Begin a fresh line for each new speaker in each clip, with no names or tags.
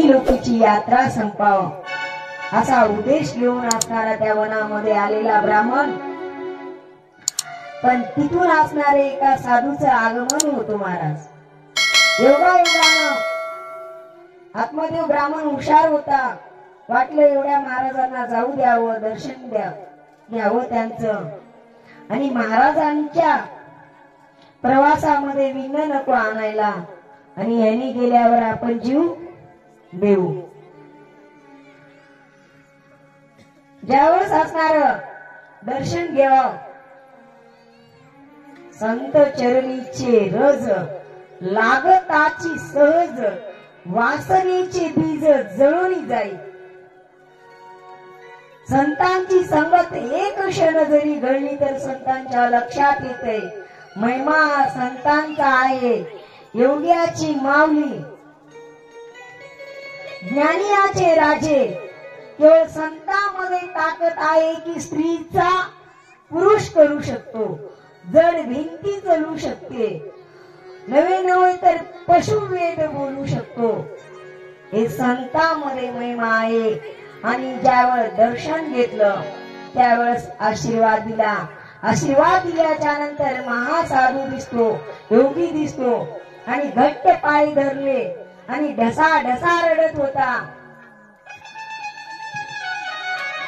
लोकी लोकीची यात्रा संपाव असा उद्देश घेऊन असणारा त्या वनामध्ये आलेला ब्राह्मण, पण तिथून असणारे एका साधूचं आगमन होतो महाराज. योगायोगानं आत्मदेव ब्राह्मण हुशार होता. वाटलं एवढ्या महाराजांना जाऊ द्यावं, दर्शन घ्यावं त्यांचं, आणि महाराजांच्या प्रवासामध्ये विघ्न नको आणायला, आणि यांनी गेल्यावर आपण जीव देऊ. ज्यावेळेस असणार दर्शन घ्यावं, संत चरणीचे रज लागताची सहज, वासनेचे बीज जळून जाई. संतांची संगत एक क्षण जरी घडली तर संतांच्या लक्षात येते महिमा संतांचा आहे. योग्याची माऊली ज्ञानियाचे राजे, केवळ संतांमध्ये ताकद आहे की स्त्रीचा पुरुष करू शकतो, जड भिंती चलू शकते, नवे नवे तर पशुवेद बोलू शकतो. हे संतांमध्ये महिमा आहे. आणि ज्यावेळेस दर्शन घेतलं त्यावेळेस आशीर्वाद दिला. आशीर्वाद दिल्याच्या नंतर महासाधू दिसतो, योगी दिसतो, आणि घट्ट पाय धरले आणि ढसा ढसा रडत होता.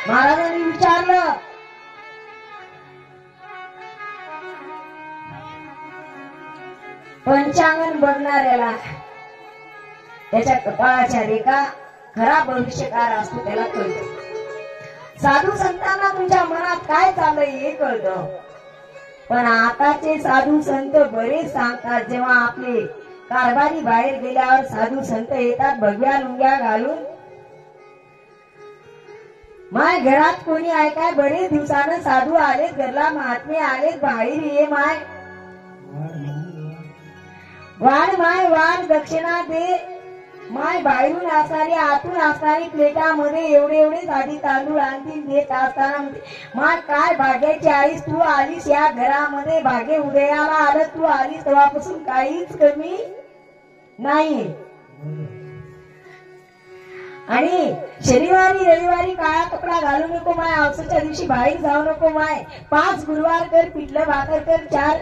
महाराजांनी विचारलं, पंचांगण बघणाऱ्याला त्याच्या कपाळाच्या रेखा खरा भविष्यकार असतो त्याला कळतं. साधू संतांना तुमच्या मनात काय चाललंय हे कळतं. पण आताचे साधू संत बरेच सांगतात, जेव्हा आपले कारभारी बाहेर गेल्यावर साधू संत येतात भगव्या लुंग्या घालून. माय घरात कोणी आहे काय? बरेच दिवसानं साधू आलेत, घरला महात्मे आलेत, बाहेर ये माय, वाढ माय वाढ, दक्षिणा दे माय. बाहेरून असणारी आतून असणारी प्लेटामध्ये एवढे एवढे साधी तांदूळ आणतील देत असताना माय काय भाग्याची आईस तू आलीस या घरामध्ये, भाग्य उदयाला आलं तू आलीस तेव्हापासून काहीच कमी नाही. आणि शनिवारी रविवारी काळा कपडा घालू नको माय, अवसरच्या दिवशी बाहेर जाऊ नको माय, 5 गुरुवार कर, पिठलं भाकर कर, 4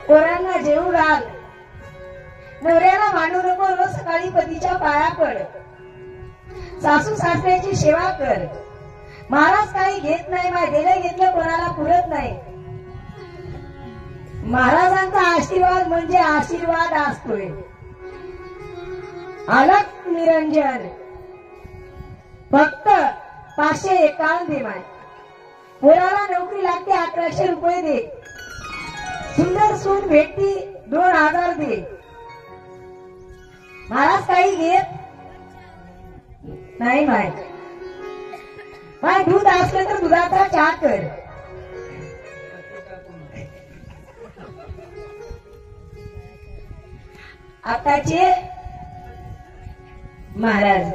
पोरांना जेवू घाल, नवऱ्याला मांडू नको, रोज सकाळी पतीच्या पाया पड, सासू सासऱ्याची सेवा कर. महाराज काही घेत नाही माय, दिलं घेतलं कोणाला पुरत नाही. महाराजांचा आशीर्वाद म्हणजे आशीर्वाद असतोय. अलग निरंजन फक्त 551 दे माय. पोराला नोकरी लागते 1100 रुपये दे. सुंदर सून भेटती 2000 दे. महाराज काही घेत नाही माय. माय दूध असलं तर दुधाचा चहा कर. आताचे महाराज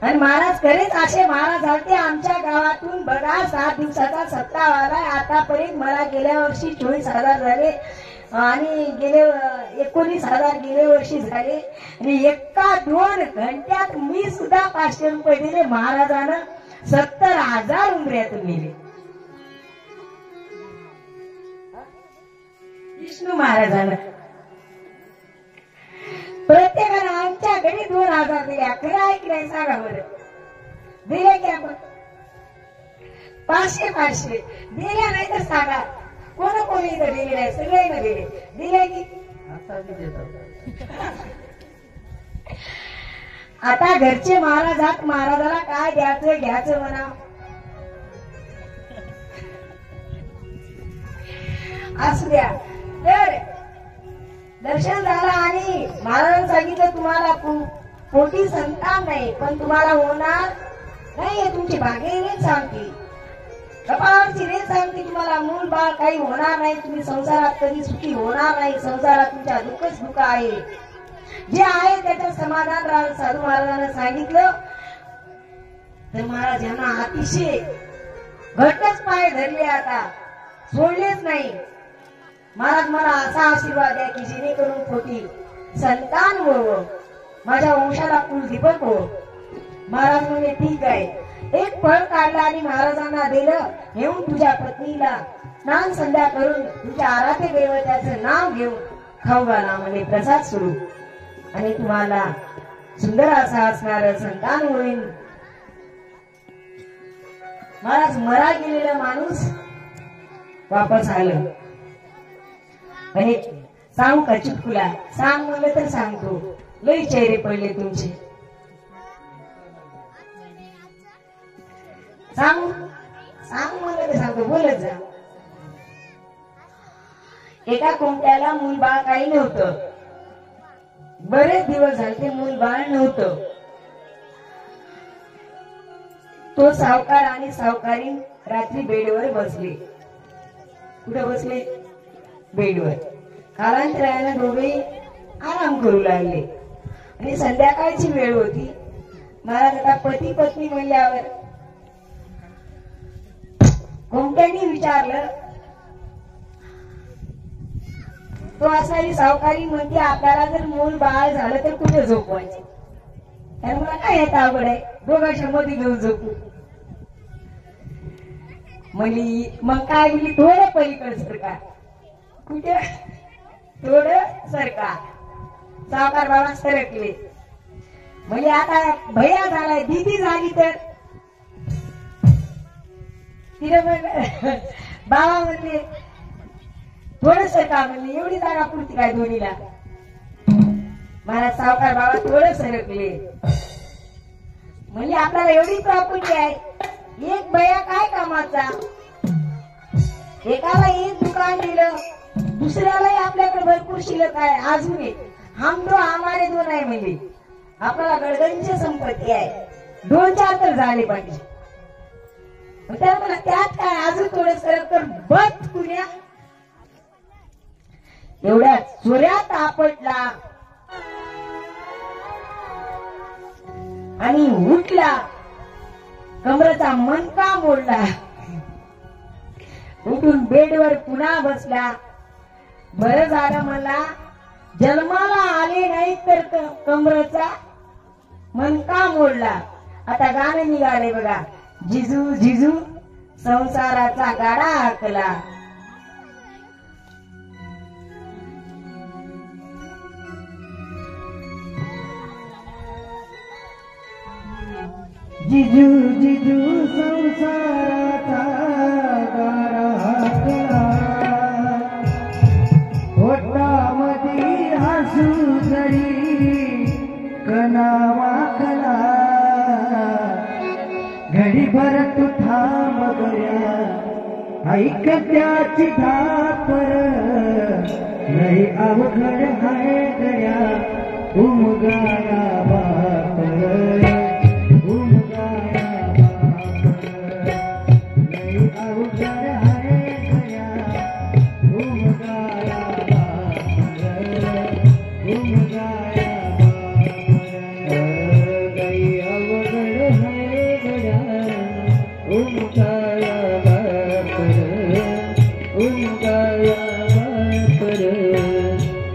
आणि महाराज खरेच असे महाराज झालते. आमच्या गावातून बघा 7 दिवसाचा सप्ताह आलाय. आतापर्यंत मला गेल्या वर्षी 24,000 झाले आणि गेले 19,000 गेल्या वर्षी झाले. आणि एका 2 घंट्यात मी सुद्धा 500 रुपये दिले. महाराजांना 70,000 उमऱ्यातून दिले. विष्णू महाराजांना प्रत्येकानं आमच्या घरी 2000 दिले. खरं ऐकलंय सांगा बरं, दिले की आपण 500 दिल्या नाही तर सांगा कोणी इथं दिले नाही. सगळे दिले की आता घरचे महाराज आहात, महाराजाला काय द्यायचं घ्यायचं म्हणा. असू द्या. तर दर्शन झालं आणि महाराजांनी सांगितलं तुम्हाला पोटी संतान नाही, पण तुम्हाला होणार नाही. हे तुमची भाग्य सांगते, कपाळावरची रेत सांगते, तुम्हाला मूल बाळ काही होणार नाही. तुम्ही संसारात कधी सुखी होणार नाही. संसारात तुमच्या दुःखच दुःख आहे. जे आहे त्याचं समाधान राहावं साधू महाराजांना सांगितलं. तर महाराज यांना अतिशय घट्टच पाय धरले, आता सोडलेच नाही. महाराज मला असा आशीर्वाद द्या की जेणेकरून पोटी संतान हो, माझ्या वंशाला कुलदीपक हो. महाराज म्हणे ठीक आहे. एक फळ काढलं आणि महाराजांना दिलं. घेऊन तुझ्या पत्नीला स्नान संध्या करून तुझ्या आराध्य देवताचं नाव घेऊन खाऊ घाला म्हणे प्रसाद सुरू. आणि तुम्हाला सुंदर असा असणार संतान होईल. महाराज मरा गेलेला माणूस वापस आलं. आणि सांग का चुटकुला सांग म्हणलं तर सांगतो. लई चेहरे पडले तुमचे. सांग सांग म्हणलं तर सांगतो. बोलत जा. एका कोणत्याला मूल बाळ काही नव्हतं. बरेच दिवस झाले ते मूल बाळ नव्हतं. तो सावकार आणि सावकारीण रात्री बेडवर बसले. कुठे बसले? बेडवर. कालांतराने दोघे आराम करू लागले. आणि संध्याकाळची वेळ होती. महाराज आता पती पत्नी म्हणल्यावर कोणत्यानी विचारलं. तो असाही सावकारी म्हणते आपल्याला जर मूल बाळ झालं तर कुठे झोपवायचं. त्याला मला काय येतं अवघड आहे. दोघांच्या मध्ये घेऊन झोपू म्हणली. मग काय म्हणली थोडं पलीकडे सरका. कुठे? थोडं सरका. सावकार बाबा सरकले. म्हणजे आता भैया झालाय. दीदी झाली तर तिने बाबा म्हणले थोडस का म्हणले. एवढी जागा पुरती काय दोन्हीला. मला सावकार बाबा थोडं सरकले. म्हणजे आपल्याला एवढी प्रॉपर्टी आहे. एक भैया काय कामाचा. एकाला एक दुकान दिलं दुसऱ्यालाही आपल्याकडे भरपूर शिल्लक आहे. अजून एक हम दो हमारे दो नाही म्हणजे आपल्याला गडगंज संपत्ती आहे. 2-4 तर झाले पाहिजे. त्याला मला त्यात काय अजून थोडं सरक कर बघ कुण्या. एवढ्या चोऱ्यात आपटला आणि उठला. कमरेचा मनका मोडला. उठून बेडवर पुन्हा बसला. बरं झालं मला जन्माला आले नाही तर कमरेचा मनका मोडला. आता गाणं निघाले बघा. जिजू जिजू संसाराचा गाडा हाकला. जिजू जिजू संसाराचा गाडा हाकला. पोटामध्ये हसू जरी कणा वाकला. घडीभर तू थांब गया ऐक त्याची धापर. लई अवघड हाय गया उमगाया बापर. उमगाया बापर. लई अवघड हाय गया उमगाया बापर. उमगाया उमगाया बापर. उमगाया बापर.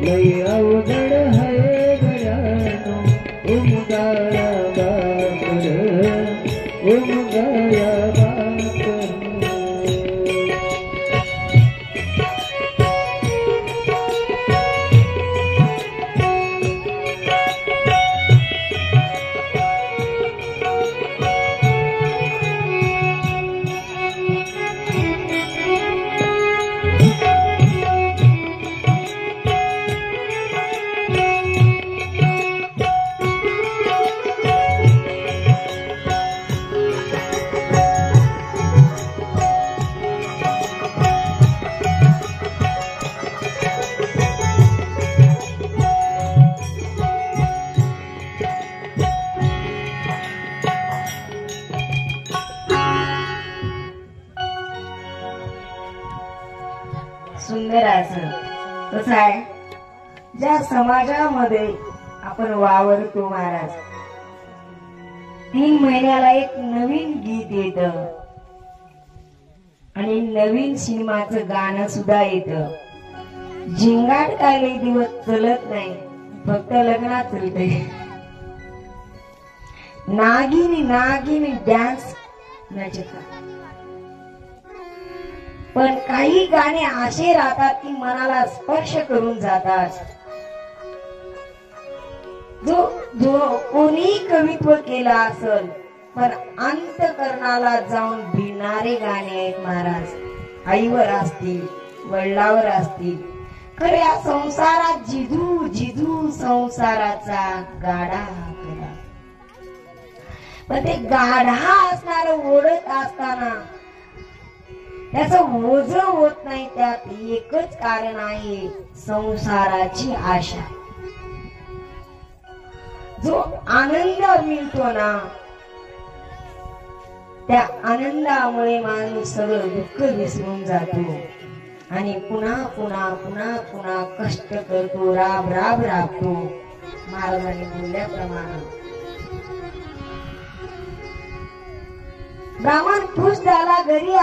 लई अवघड है गयानो उमगाया बापर. उमगाया बापर. सुंदर असं कसं आहे. ज्या समाजामध्ये आपण वावरतो महाराज 3 महिन्याला एक नवीन गीत येत आणि नवीन सिनेमाचं गाणं सुद्धा येत. झिंगाट काही दिवस चलत नाही. फक्त लग्नात होते. नागिनी नागिनी डान्स नचता. पण काही गाणे असे राहतात की मनाला स्पर्श करून जातात. जो कोणी कवित्व केला असेल पण अंतकरणाला जाऊन भिडणारे गाणे आहेत महाराज. आईवर असतील, वडिलावर असतील. खऱ्या संसारात जिजू जिजू संसाराचा गाडा केला. पण ते गाढा असणार ओढत असताना त्याचं ओझ होत नाही. त्यात एकच कारण आहे, संसाराची आशा. जो आनंद मिळतो ना, त्या आनंदामुळे माणूस सगळं दुःख विसरून जातो आणि पुन्हा पुन्हा पुन्हा पुन्हा कष्ट करतो, राब राब राबतो. महाराजांनी बोलल्याप्रमाणे ब्राह्मण खुश झाला, घरी